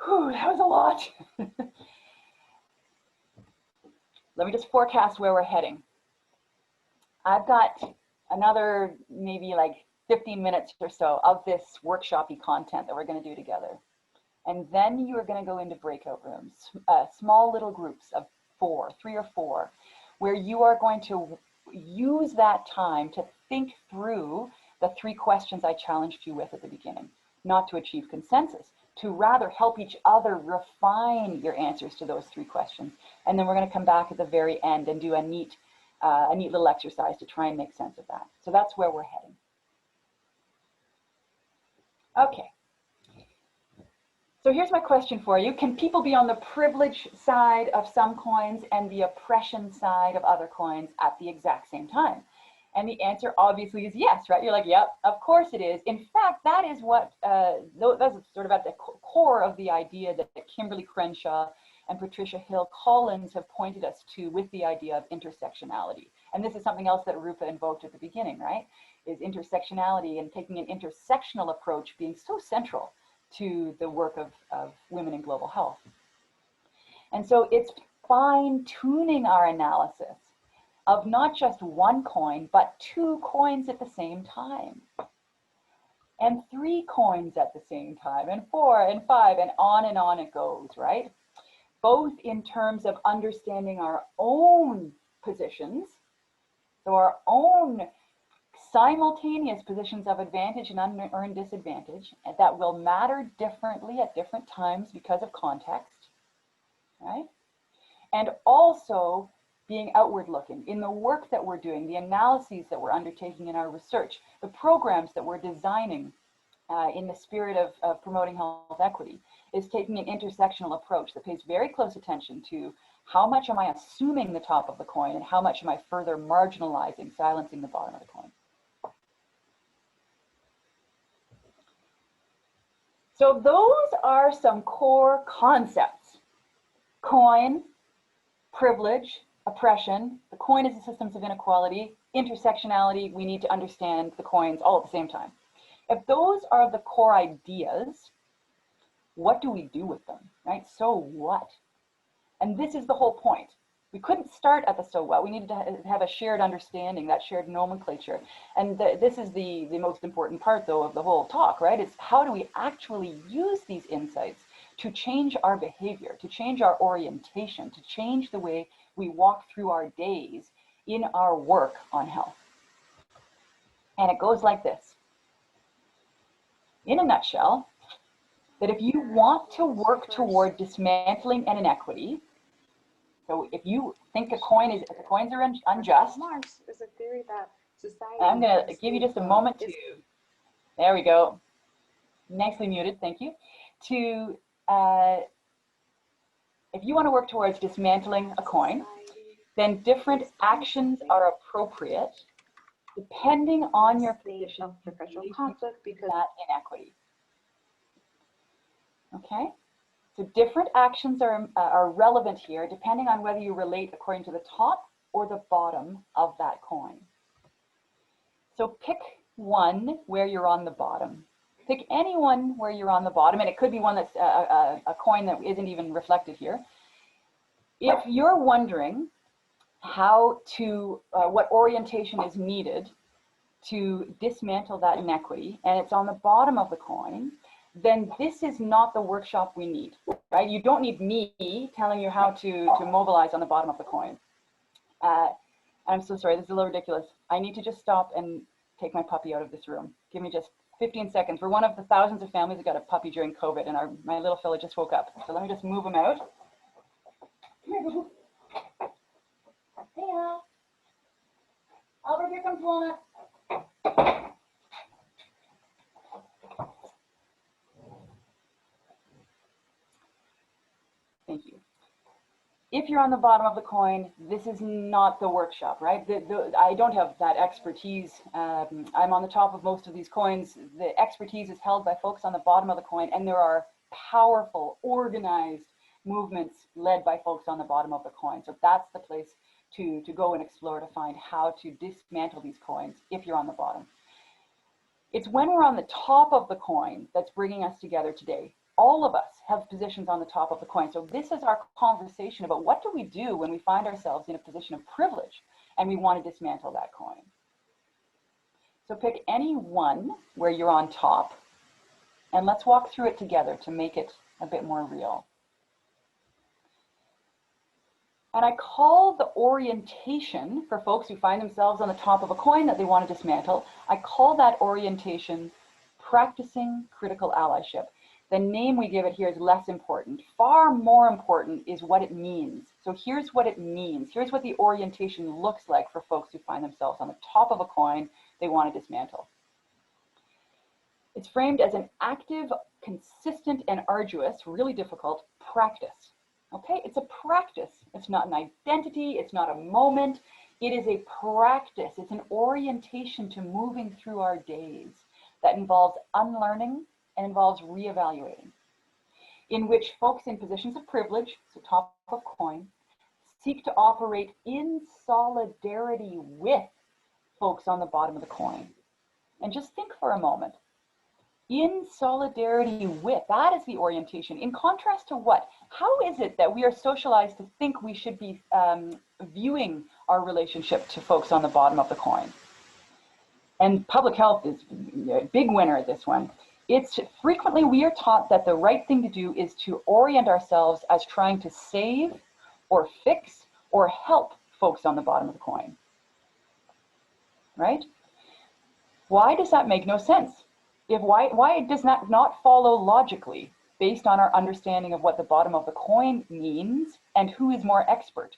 Whew, that was a lot. Let me just forecast where we're heading. I've got another maybe like 15 minutes or so of this workshop-y content that we're going to do together. And then you are going to go into breakout rooms, small little groups of 3 or 4, where you are going to use that time to think through the 3 questions I challenged you with at the beginning, not to achieve consensus, to rather help each other refine your answers to those 3 questions. And then we're going to come back at the very end and do a neat little exercise to try and make sense of that. So that's where we're heading. Okay. So here's my question for you. Can people be on the privilege side of some coins and the oppression side of other coins at the exact same time? And the answer obviously is yes, right? You're like, yep, of course it is. In fact, that is what, that's sort of at the core of the idea that Kimberly Crenshaw and Patricia Hill Collins have pointed us to with the idea of intersectionality. And this is something else that Rupa invoked at the beginning, right? Is intersectionality and taking an intersectional approach being so central to the work of women in global health. And so it's fine-tuning our analysis of not just one coin, but 2 coins at the same time, and 3 coins at the same time, and 4 and 5, and on it goes, right? Both in terms of understanding our own positions, so our own simultaneous positions of advantage and unearned disadvantage that will matter differently at different times because of context, right? And also being outward looking in the work that we're doing, the analyses that we're undertaking in our research, the programs that we're designing in the spirit of promoting health equity, is taking an intersectional approach that pays very close attention to how much am I assuming the top of the coin and how much am I further marginalizing, silencing the bottom of the coin. So those are some core concepts: coin, privilege, oppression, the coin is the systems of inequality, intersectionality, we need to understand the coins all at the same time. If those are the core ideas, what do we do with them, right? So what? And this is the whole point. We couldn't start at the so what. We needed to have a shared understanding, that shared nomenclature. And this is the most important part, though, of the whole talk, right? It's how do we actually use these insights to change our behavior, to change our orientation, to change the way we walk through our days in our work on health. And it goes like this. In a nutshell, that if you want to work toward dismantling an inequity, so if you think the coins are unjust, there's a theory that society, I'm going to give you just a moment to, there we go, nicely muted, thank you, to, if you want to work towards dismantling a coin, then different actions are appropriate depending on your position of professional conflict because that inequity. Okay, so different actions are relevant here depending on whether you relate according to the top or the bottom of that coin. So pick one where you're on the bottom. Pick any one where you're on the bottom, and it could be one that's a coin that isn't even reflected here. If you're wondering how to, what orientation is needed to dismantle that inequity, and it's on the bottom of the coin, then this is not the workshop we need, right? You don't need me telling you how to mobilize on the bottom of the coin. I'm so sorry, this is a little ridiculous. I need to just stop and take my puppy out of this room. Give me just 15 seconds. We're one of the thousands of families that got a puppy during COVID, and my little fella just woke up. So let me just move him out. Hey, Albert, here comes Lana. Thank you. If you're on the bottom of the coin, this is not the workshop, right? I don't have that expertise. I'm on the top of most of these coins. The expertise is held by folks on the bottom of the coin, and there are powerful, organized movements led by folks on the bottom of the coin. So that's the place to go and explore to find how to dismantle these coins if you're on the bottom. It's when we're on the top of the coin that's bringing us together today. All of us have positions on the top of the coin. So this is our conversation about what do we do when we find ourselves in a position of privilege and we want to dismantle that coin. So pick any one where you're on top and let's walk through it together to make it a bit more real. And I call the orientation for folks who find themselves on the top of a coin that they want to dismantle, I call that orientation practicing critical allyship. The name we give it here is less important. Far more important is what it means. So here's what it means. Here's what the orientation looks like for folks who find themselves on the top of a coin they want to dismantle. It's framed as an active, consistent, and arduous, really difficult practice. Okay, it's a practice. It's not an identity. It's not a moment. It is a practice. It's an orientation to moving through our days that involves unlearning and involves reevaluating, in which folks in positions of privilege, so top of coin, seek to operate in solidarity with folks on the bottom of the coin. And just think for a moment. In solidarity with, that is the orientation. In contrast to what? How is it that we are socialized to think we should be viewing our relationship to folks on the bottom of the coin? And public health is a big winner at this one. It's frequently we are taught that the right thing to do is to orient ourselves as trying to save or fix or help folks on the bottom of the coin, right? Why does that make no sense? Why does that not follow logically based on our understanding of what the bottom of the coin means and who is more expert,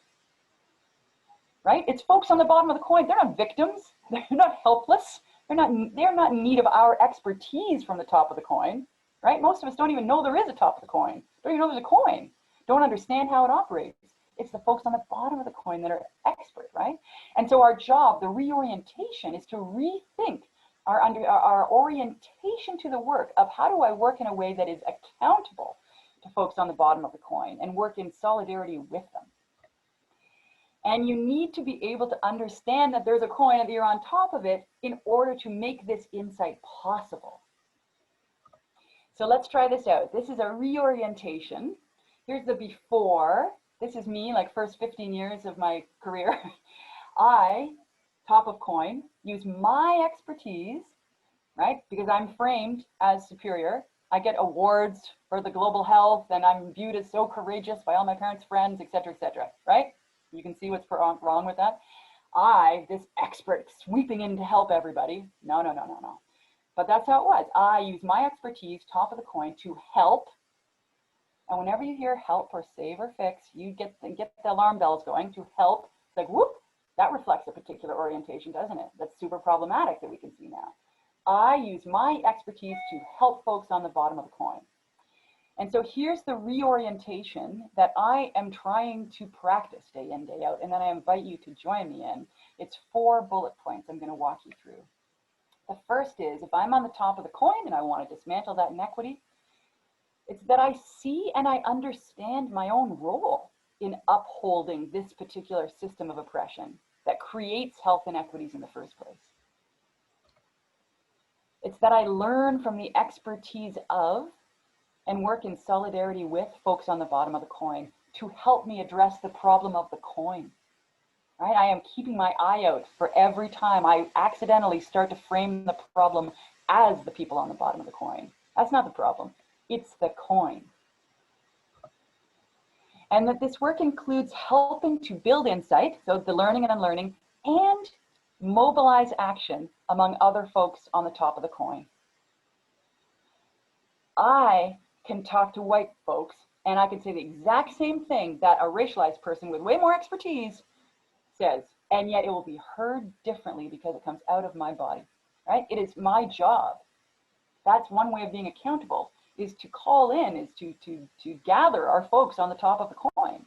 right? It's folks on the bottom of the coin. They're not victims. They're not helpless. They're not in need of our expertise from the top of the coin, right? Most of us don't even know there is a top of the coin. Don't even know there's a coin. Don't understand how it operates. It's the folks on the bottom of the coin that are expert, right? And so our job, the reorientation, is to rethink our orientation to the work of how do I work in a way that is accountable to folks on the bottom of the coin and work in solidarity with them. And you need to be able to understand that there's a coin and that you're on top of it in order to make this insight possible. So let's try this out. This is a reorientation. Here's the before. This is me, like first 15 years of my career. I, top of coin, use my expertise, right? Because I'm framed as superior. I get awards for the global health and I'm viewed as so courageous by all my parents' friends, et cetera, right? You can see what's wrong with that. I, this expert sweeping in to help everybody. No. But that's how it was. I use my expertise, top of the coin, to help. And whenever you hear help or save or fix, you get the alarm bells going. To help. It's like, whoop, that reflects a particular orientation, doesn't it? That's super problematic that we can see now. I use my expertise to help folks on the bottom of the coin. And so here's the reorientation that I am trying to practice day in, day out, and then I invite you to join me in. It's 4 bullet points I'm going to walk you through. The first is, if I'm on the top of the coin and I want to dismantle that inequity, it's that I see and I understand my own role in upholding this particular system of oppression that creates health inequities in the first place. It's that I learn from the expertise of and work in solidarity with folks on the bottom of the coin to help me address the problem of the coin, right? I am keeping my eye out for every time I accidentally start to frame the problem as the people on the bottom of the coin. That's not the problem, it's the coin. And that this work includes helping to build insight, so the learning and unlearning, and mobilize action among other folks on the top of the coin. I can talk to white folks and I can say the exact same thing that a racialized person with way more expertise says, and yet it will be heard differently because it comes out of my body, right? It is my job. That's one way of being accountable, is to call in, is to gather our folks on the top of the coin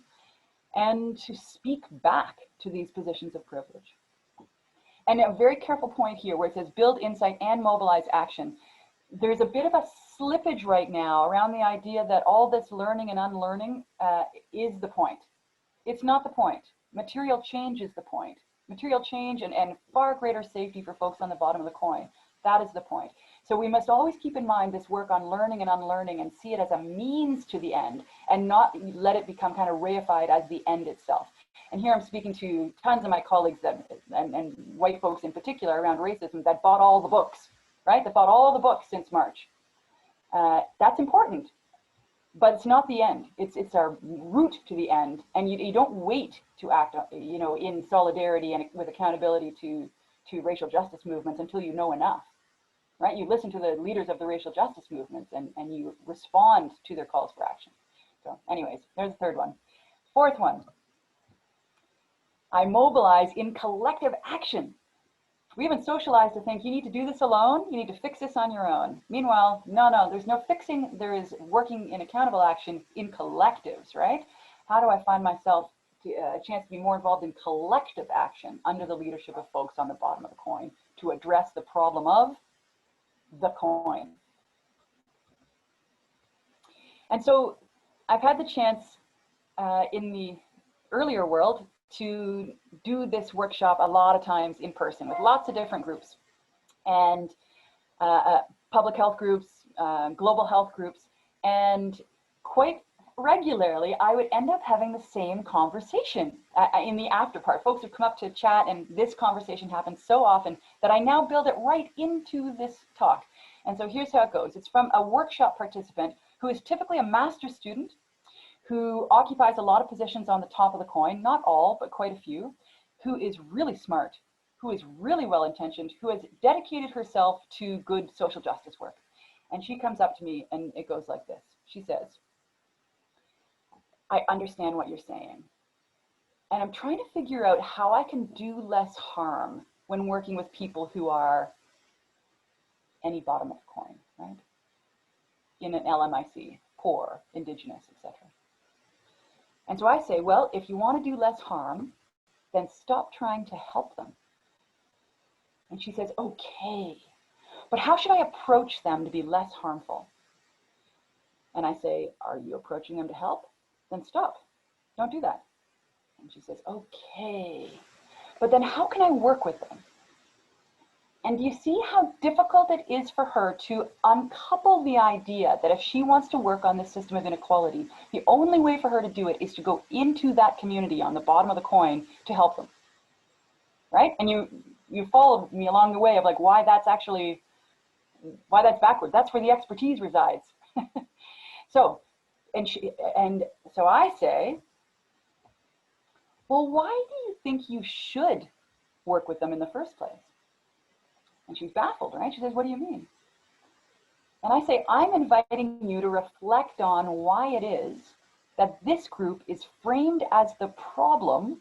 and to speak back to these positions of privilege. And a very careful point here where it says build insight and mobilize action. There's a bit of a slippage right now around the idea that all this learning and unlearning is the point. It's not the point. Material change is the point. Material change and far greater safety for folks on the bottom of the coin. That is the point. So we must always keep in mind this work on learning and unlearning and see it as a means to the end and not let it become kind of reified as the end itself. And here I'm speaking to tons of my colleagues that, and white folks in particular around racism that bought all the books, right? That bought all the books since March. That's important, but it's not the end. It's our route to the end. And you don't wait to act, you know, in solidarity and with accountability to racial justice movements until you know enough, right? You listen to the leaders of the racial justice movements and you respond to their calls for action. So anyways, there's the third one. Fourth one, I mobilize in collective action. We haven't socialized to think you need to do this alone, you need to fix this on your own. Meanwhile, no, there's no fixing, there is working in accountable action in collectives, right? How do I find myself a chance to be more involved in collective action under the leadership of folks on the bottom of the coin to address the problem of the coin? And so I've had the chance in the earlier world to do this workshop a lot of times in person with lots of different groups and public health groups, global health groups, and quite regularly I would end up having the same conversation in the after part. Folks would come up to chat and this conversation happens so often that I now build it right into this talk. And so here's how it goes. It's from a workshop participant who is typically a master's student, who occupies a lot of positions on the top of the coin, not all, but quite a few, who is really smart, who is really well-intentioned, who has dedicated herself to good social justice work. And she comes up to me and it goes like this. She says, I understand what you're saying. And I'm trying to figure out how I can do less harm when working with people who are any bottom of the coin, right? In an LMIC, poor, Indigenous, etc. And so I say, well, if you want to do less harm, then stop trying to help them. And she says, okay, but how should I approach them to be less harmful? And I say, are you approaching them to help? Then stop, don't do that. And she says, okay, but then how can I work with them? And do you see how difficult it is for her to uncouple the idea that if she wants to work on this system of inequality, the only way for her to do it is to go into that community on the bottom of the coin to help them, right? And you followed me along the way of like why that's backward. That's where the expertise resides. So I say, well, why do you think you should work with them in the first place? And she's baffled, right? She says, what do you mean? And I say, I'm inviting you to reflect on why it is that this group is framed as the problem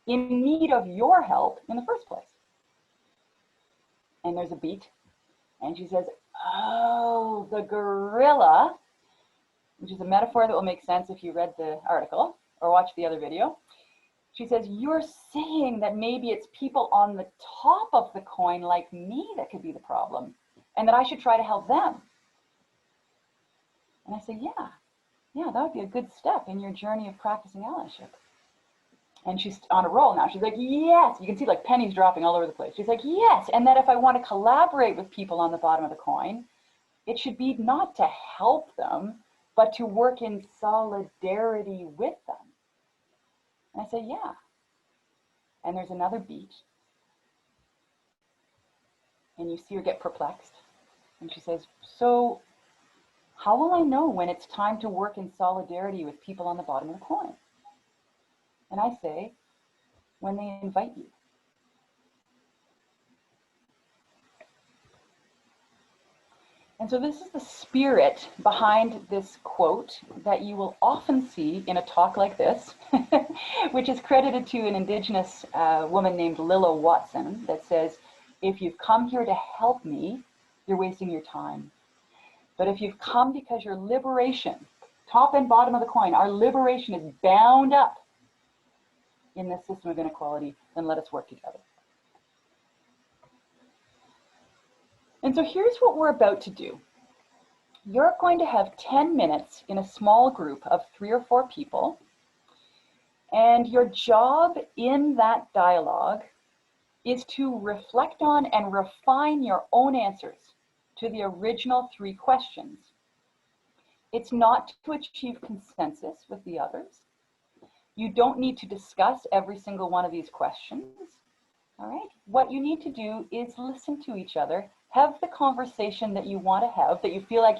in need of your help in the first place. And there's a beat. And she says, oh, the gorilla, which is a metaphor that will make sense if you read the article or watch the other video. She says, you're saying that maybe it's people on the top of the coin like me that could be the problem and that I should try to help them. And I say, yeah, that would be a good step in your journey of practicing allyship. And she's on a roll now. She's like, yes, you can see like pennies dropping all over the place. She's like, yes, and that if I want to collaborate with people on the bottom of the coin, it should be not to help them, but to work in solidarity with them. And I say, yeah. And there's another beat. And you see her get perplexed. And she says, so how will I know when it's time to work in solidarity with people on the bottom of the coin? And I say, when they invite you. And so this is the spirit behind this quote that you will often see in a talk like this, which is credited to an Indigenous woman named Lilla Watson that says, if you've come here to help me, you're wasting your time. But if you've come because your liberation, top and bottom of the coin, our liberation is bound up in this system of inequality, then let us work together. And so here's what we're about to do. You're going to have 10 minutes in a small group of 3 or 4 people. And your job in that dialogue is to reflect on and refine your own answers to the original 3 questions. It's not to achieve consensus with the others. You don't need to discuss every single one of these questions. All right. What you need to do is listen to each other, have the conversation that you want to have, that you feel like,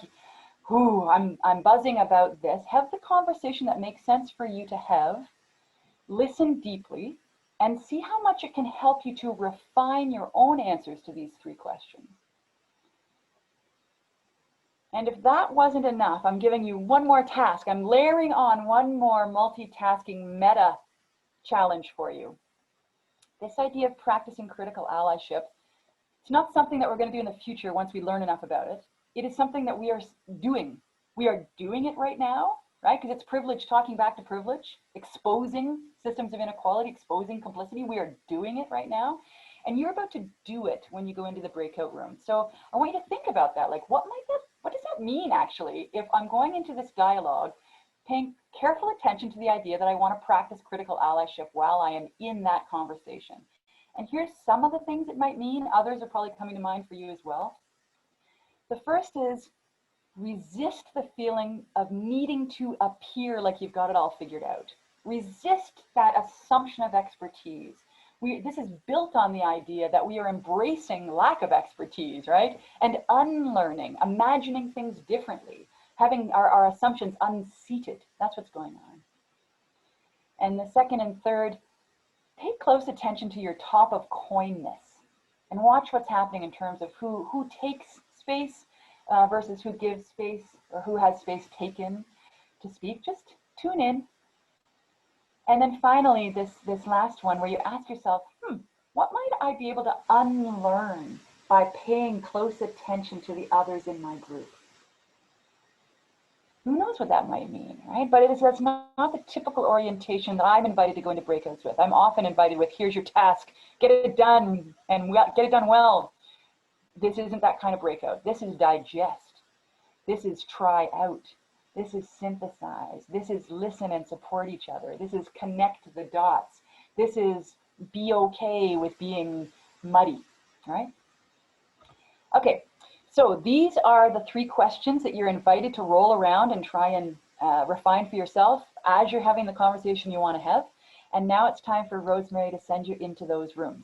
ooh, I'm buzzing about this. Have the conversation that makes sense for you to have. Listen deeply and see how much it can help you to refine your own answers to these 3 questions. And if that wasn't enough, I'm giving you one more task. I'm layering on one more multitasking meta challenge for you. This idea of practicing critical allyship, it's not something that we're going to do in the future once we learn enough about it. It is something that we are doing. We are doing it right now, right? Because it's privilege talking back to privilege, exposing systems of inequality, exposing complicity. We are doing it right now. And you're about to do it when you go into the breakout room. So I want you to think about that. Like, what does that mean actually if I'm going into this dialogue, paying careful attention to the idea that I want to practice critical allyship while I am in that conversation? And here's some of the things it might mean. Others are probably coming to mind for you as well. The first is resist the feeling of needing to appear like you've got it all figured out. Resist that assumption of expertise. This is built on the idea that we are embracing lack of expertise, right? And unlearning, imagining things differently, having our assumptions unseated. That's what's going on. And the second and third, pay close attention to your top of coinness and watch what's happening in terms of who takes space versus who gives space or who has space taken to speak. Just tune in. And then finally, this last one where you ask yourself, what might I be able to unlearn by paying close attention to the others in my group? Who knows what that might mean, right? But that's not the typical orientation that I'm invited to go into breakouts with. I'm often invited with, here's your task, get it done, and get it done well. This isn't that kind of breakout. This is digest. This is try out. This is synthesize. This is listen and support each other. This is connect the dots. This is be okay with being muddy, right? Okay, so these are the 3 questions that you're invited to roll around and try and refine for yourself as you're having the conversation you want to have. And now it's time for Rosemary to send you into those rooms.